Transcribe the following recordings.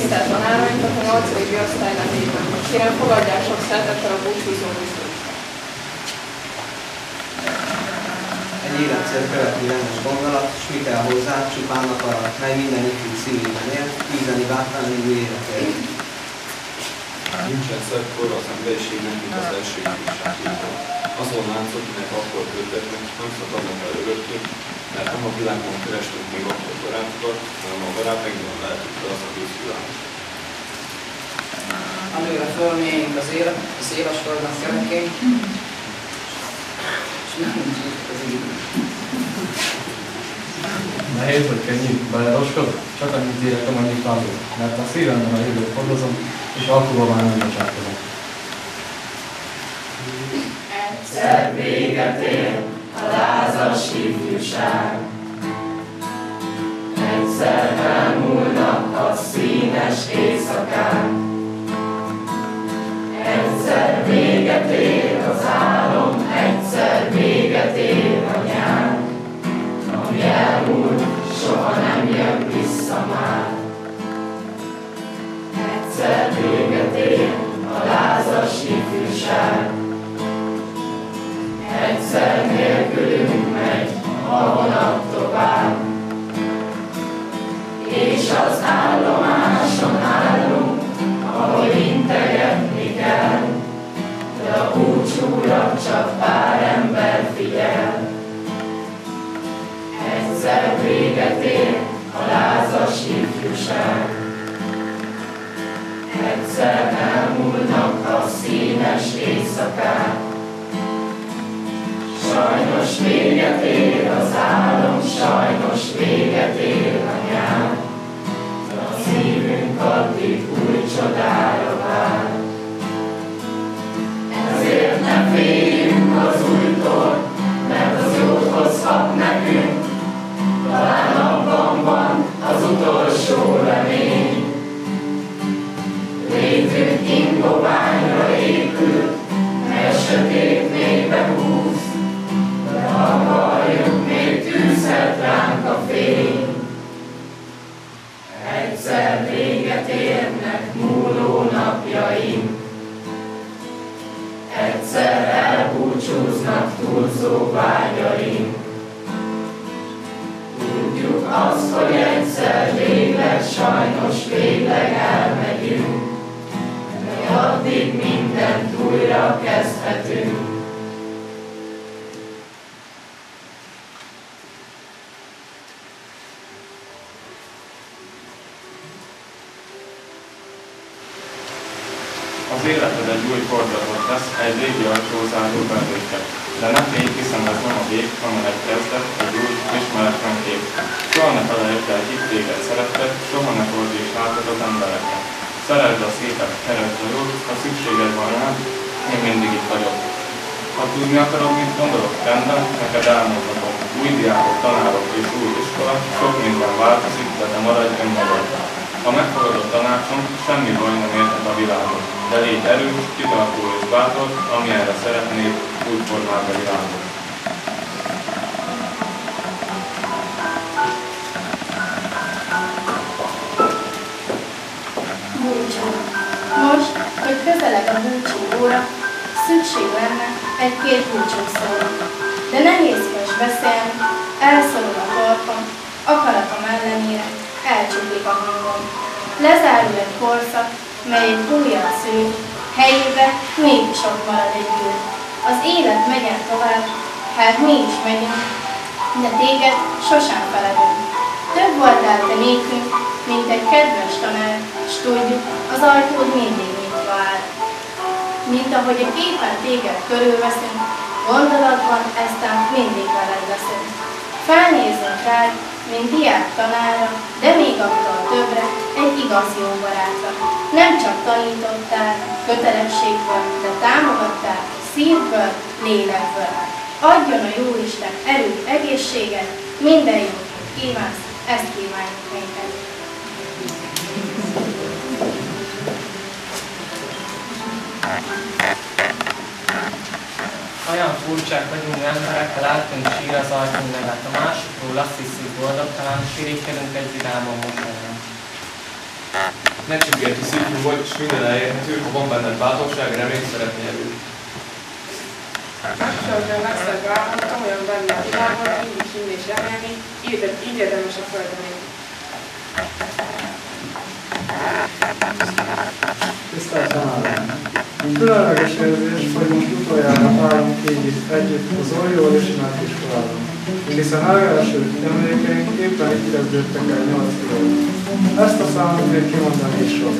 Tisztelt tanárainkat a 8. B-osztály nevében. Kérem, fogadják sok szeretettel a búcsúzó biztos. Egy életcél követő rendes gondolat, s mi kell hozzá, csupán akarat, mely minden ifjú szívében él, küzdeni bátran lévő életért. Nincsen szebb kor az emberiségnek, mint az első ifjúságtól. Azon láncok, minek akkor kötetnek, nem szakadnak el örökké, mert nem a világban kerestünk még akkor barátokat, hanem a barátunkban lehetünk fel az a vízvilág. Amire fölmérjünk az éles földnek kerekén, és nem nincs az idő. Nehéz vagy könnyű, beleroskodok? Csak annyit életem, annyit tanulok, mert a szívemben a jövőt hordozom, és alkuba már nem bocsátkozom. Egyszer véget ér a lázas ifjúság, egyszer elmúlnak a színes éjszakák, egyszer véget ér az álom, egyszer véget ér a nyár, ami elmúlt, soha nem jön vissza már. Egyszer véget ér a lázas ifjúság, egyszer nélkülünk megy a vonat tovább, és az állomáson állunk, ahol integetni kell, de a búcsúra csak pár ember figyel. Egyszer véget ér a lázas ifjúság, egyszer elmúlnak a színes éjszakák, sajnos véget ér az álom, sajnos véget ér a nyár, de a szívünk addig új csodára vár. Ezért ne féljünk az újtól, mert az jót hozhat nekünk, talán abban van az utolsó remény. Létünk ingoványra épül, mert sötét mélybe húz, de ha akarjuk, még tűzhet ránk a fény. Egyszer véget érnek múló napjaink, egyszer elbúcsúznak túlzó vágyaink. Tudjuk azt, hogy egyszer végleg, sajnos végleg elmegyünk, de addig mindent újra kezdhetünk. Az életed egy új fordulat lesz, egy régi ajtó zárul belőle. De ne félj, hiszen ez nem a vég, hanem egy kezdet, egy új, ismeretlen kép. Soha ne felejtsd el, itt téged szerettek, soha ne fordíts hátat az embereknek. Szeresd a szépet, keresd a jót, ha szükséged van rám, én mindig itt vagyok. Ha tudni akarod, mit gondolok, rendben, neked elmondhatom. Új diákok, tanárok és új iskola, sok minden változik, de te maradj önmagad. Ha megfogadod tanácsom, semmi baj nem érhet a világon, de légy erős, kitartó és bátor, amilyenre szeretnéd, úgy formáld a világot. Búcsú. Most, hogy közeleg a búcsú óra, szükség lenne egy-két búcsúszóra. De nehézkes beszélni, elszorul a torkom, akaratom ellenére elcsuklik a hangom. Lezárul egy korszak, mely egy újat szül, helyébe mégis ott marad egy gül. Az élet megyen tovább, hát mi is megyünk, de téged sosem feledünk. Több voltál te nékünk, mint egy kedves tanár, s tudjuk, az ajtód mindig nyitva áll. Mint ahogy a képen téged körülveszünk, gondolatban eztán mindig veled leszünk. Felnézünk rád, mint diák tanára, de még attól többre egy igaz jó barátra. Nem csak tanítottál kötelességből, de támogattál szívből, lélekből. Adjon a Jóisten erőt, egészséget, minden jót kívánsz, ezt kívánjuk neked. Olyan furcsák vagyunk emberek, ha látunk sír az ajtunk nevet. A másikról azt hiszük boldogtalan, sirigykedünk egy vidámon mosolyan. Ne csüggedj, szívű vagy, és minden elérhető, ha van benned bátorság, remény, szeretni erő. Kapcsolatban megszebb vállalta, olyan benne a világban, mindig hinni és remélni, így érdemes a földön élni. Tisztelt tanárok! Különleges érzés, hogy most utoljára állunk így itt együtt az oly jól ismert iskolában, hiszen legelső emlékeink éppen itt kezdődtek el 8 kilót. Ezt a számot még kimondani is sok,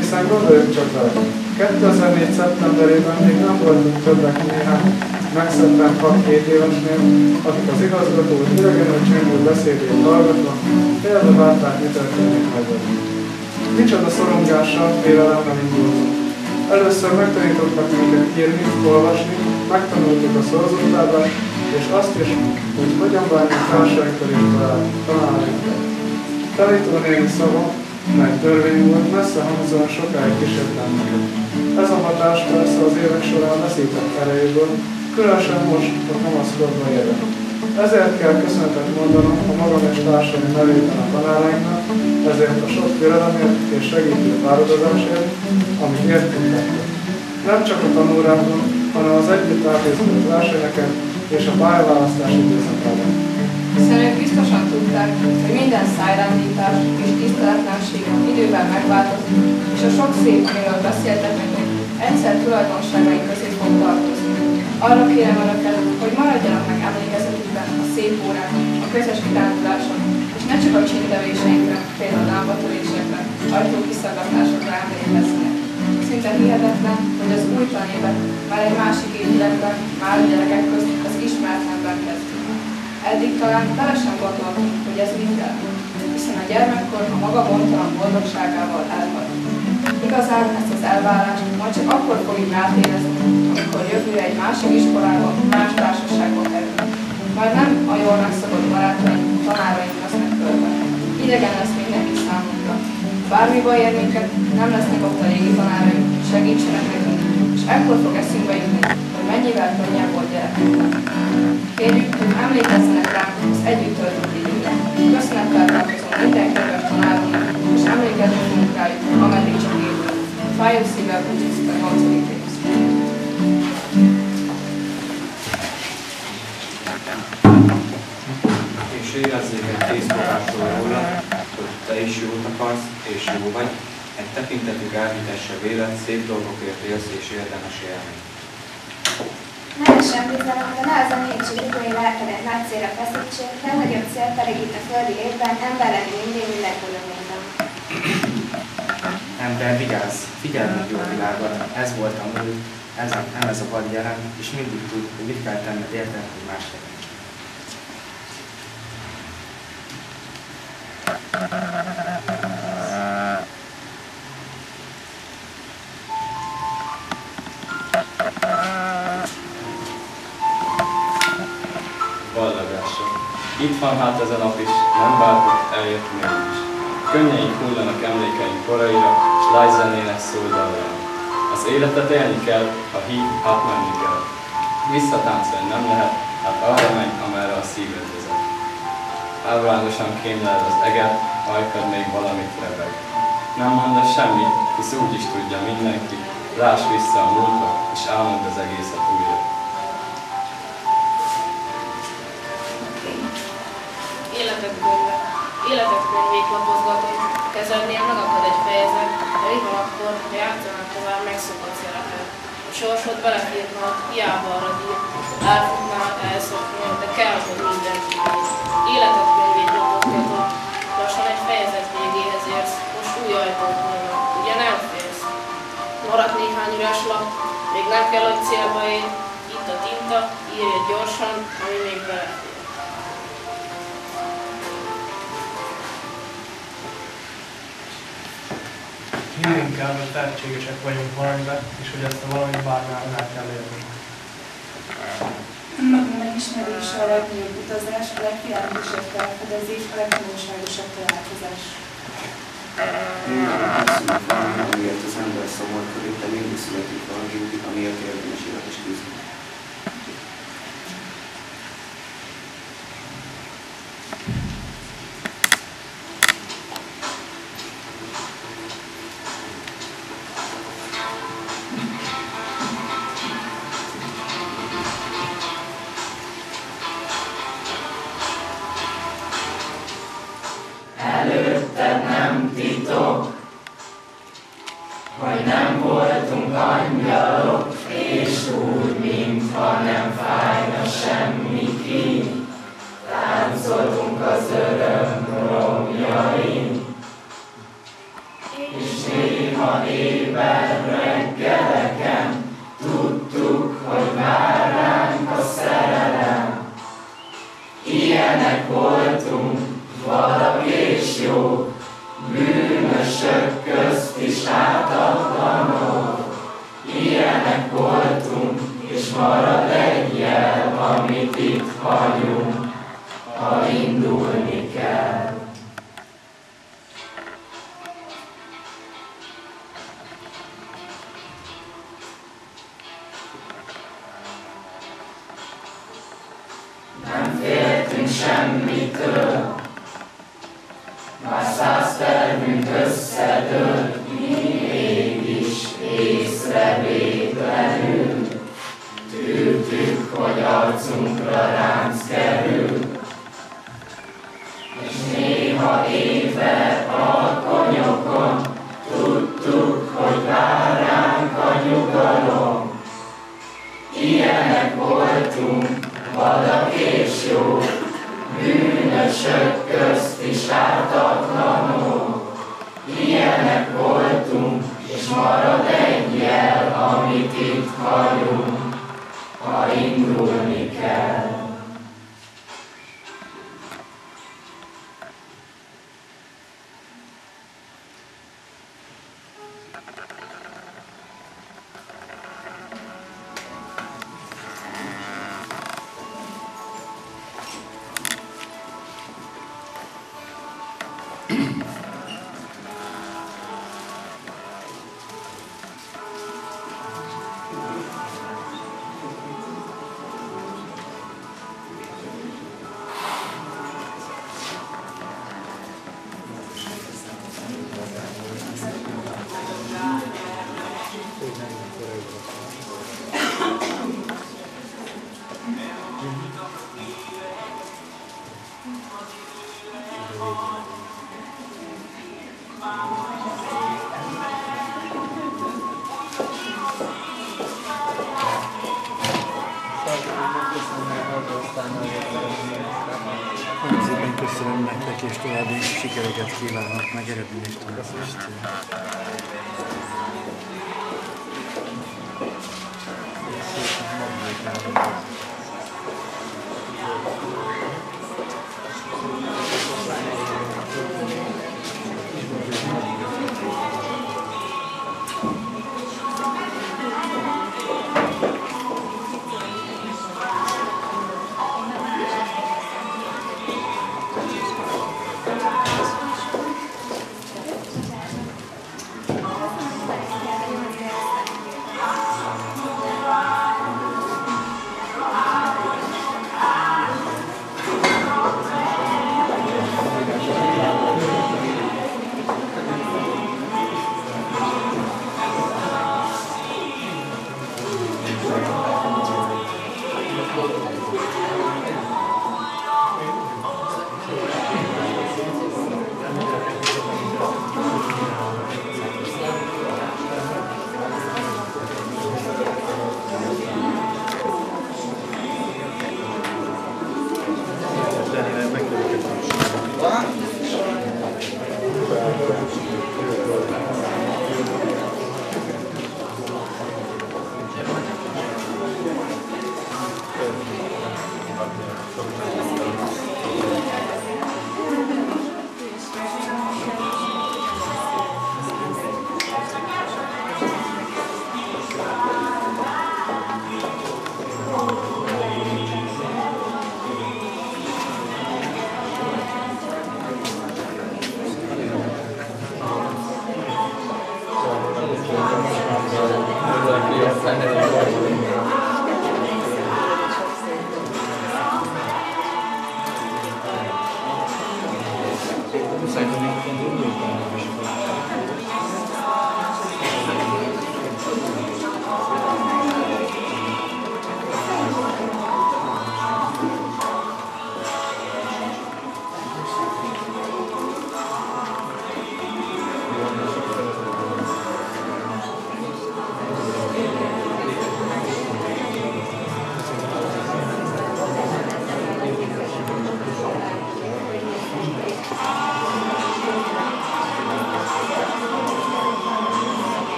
hiszen gondoljuk csak rá. 2004. szeptemberében még nem voltunk többek néhány megszentelt 6-7 évesnél, akik az igazgató idegenül csengő beszédét hallgatva például várták, mi történik meg velünk. Micsoda szorongással, félelemmel indultunk. Először megtanítottak minket írni, olvasni, megtanultuk a szorzótáblát, és azt is, hogy hogyan bánjuk társainkkal és tanárainkkal. Tanítónéni szava, meg törvény volt, messze hangzóan sokáig kísért bennünket. Ez a hatás persze az évek során veszített erejéből, különösen most, a kamaszkorba érve. Ezért kell köszönetet mondanom a magam és társaim nevében a tanárainknak, ezért a sok türelemért és segítő fáradozásért, amit értünk tettek. Nem csak a tanórákon, hanem az együtt átérzett versenyeken és a pályaválasztási időszakában. Hiszen ők biztosan tudták, hogy minden szájrándítás és tiszteletlenség idővel megváltozik, és a sok szép, amiről beszéltek nekünk, egyszer tulajdonságaink közé fog tartozni. Arra kérem Önöket, hogy maradjanak meg emlékezetükben a szép órák, a közös kiránduláson, és ne csak a csindevéseinkre, például lábatörésekre, ajtókiszaggatásokra emlékezzenek. Szinte hihetetlen, hogy az új tanévet már egy másik épületben, már a gyerekek között az ismeretlenben kezdünk. Eddig talán bele sem gondoltunk, hogy ez minden, hiszen a gyermekkor a maga gondtalan boldogságával elhagy. Igazán ezt az elvárást majd csak akkor fogjuk átérezni, amikor jövőre egy másik iskolában, más társaságba kerülünk. Majd nem a jól megszokott barátaink, tanáraink lesznek körben. Idegen lesz mindenki számunkra. Bármi baj ér minket, nem lesznek ott a régi tanáraink, segítsenek nekünk, és ekkor fog eszünkbe jutni, hogy mennyivel könnyebb volt gyerekeknek. Kérjük, hogy emlékezzenek ránk az együtt töltött időre. Köszönettel tartozom minden kedves tanárunknak, és emlékezni fogunk rájuk, ameddig csak évül. Fájó szívvel búcsúztuk a 8. rész. És érezzék egy készfogásról róla, hogy te is jót akarsz, és jó vagy, egy tekintetük elhitesse vélet, szép dolgokért élsz és érdemes élni. Nevesen bizalom, de ne az a mélység idői lelkedet nagy célra feszítsék, legnagyobb cél pedig itt a földi évben ember lenni mindig mindenkor minden. Ember, vigyázz, figyeld meg jó világot, ez volt a múlt, nem ez a vad jelen, és mindig tud, hogy mit kell tenned érted, hogy más legyen. Vallagása. Itt van hát ez a nap is, nem vártuk, eljött mégis. Könnyeink hullanak emlékeink koraira, s lágy zenének szól dalra. Az életet élni kell, ha hív, hát menni kell. Visszatáncolni nem lehet, hát arra menj, amerre a szíved vezet. Álvalánosan kémleled az eget, ajkad még valamit rebeg. Nem mondasz semmit, hisz úgy is tudja mindenki, láss vissza a múltba, és álmod az egészet újra. Életek könyvét lapozgatod, kezednél megakad egy fejezet, de mi van akkor, ha játszanak tovább megszokott szerepet. A sorsod belefírnod, hiába arra dír, elfutnál, elszoknál, de kell, hogy mindenki néz. Életek könyvét lapozgatod, lassan egy fejezet végéhez érsz, most új ajtót nyílnak, ugye nem félsz. Maradt néhány üres lap, még nem kell, hogy célba ér, itt a tinta, írja gyorsan, ami még belefér. Hinnünk kell, hogy tehetségesek vagyunk valamiben, és hogy ezt a valami bármilyen el kell érni. Önmagunk megismerése a legnagyobb utazás, a legfiáldósabb felfedezés, a legtanulságosabb találkozás. Minden megszűnik valami, amiért az ember szomorkodik, de mindig születik valami, amiért érdemes élet is küzdeni. semmi kín, táncolunk az öröm romjain. És néha éjjel reggeleken tudtuk, hogy vár ránk a szerelem. Ilyenek voltunk, vadak és jók, bűnösök közt is ártatlanok. Ilyenek voltunk, és marad egy jel, amit itt hagyunk, ha indulni kell. Nem féltünk semmitől, már 100 tervünk összedőlt, mi mégis észrevétlenül tűrtük, hogy arcunkra ránc kerül. És néha éjfel alkonyokon tudtuk, hogy vár ránk a nyugalom. Ilyenek voltunk, vadak és jók, bűnösök közt is ártatlanok. Ilyenek voltunk, és marad egy jel, amit itt hagyunk, ha indulni kell. Nagyon szépen köszönöm nektek, és további sikereket kívánok, meg eredményes tanulmást.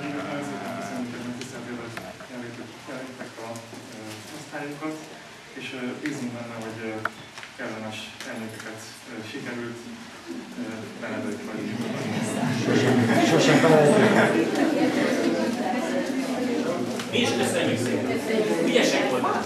szépen köszönjük, hogy megtiszteltétek a osztályunkat, és bízunk benne, hogy kellemes elmékeket sikerült Benedek vagy. Sosem felejtjük. Mi is köszönjük szépen. Ügyesek voltak.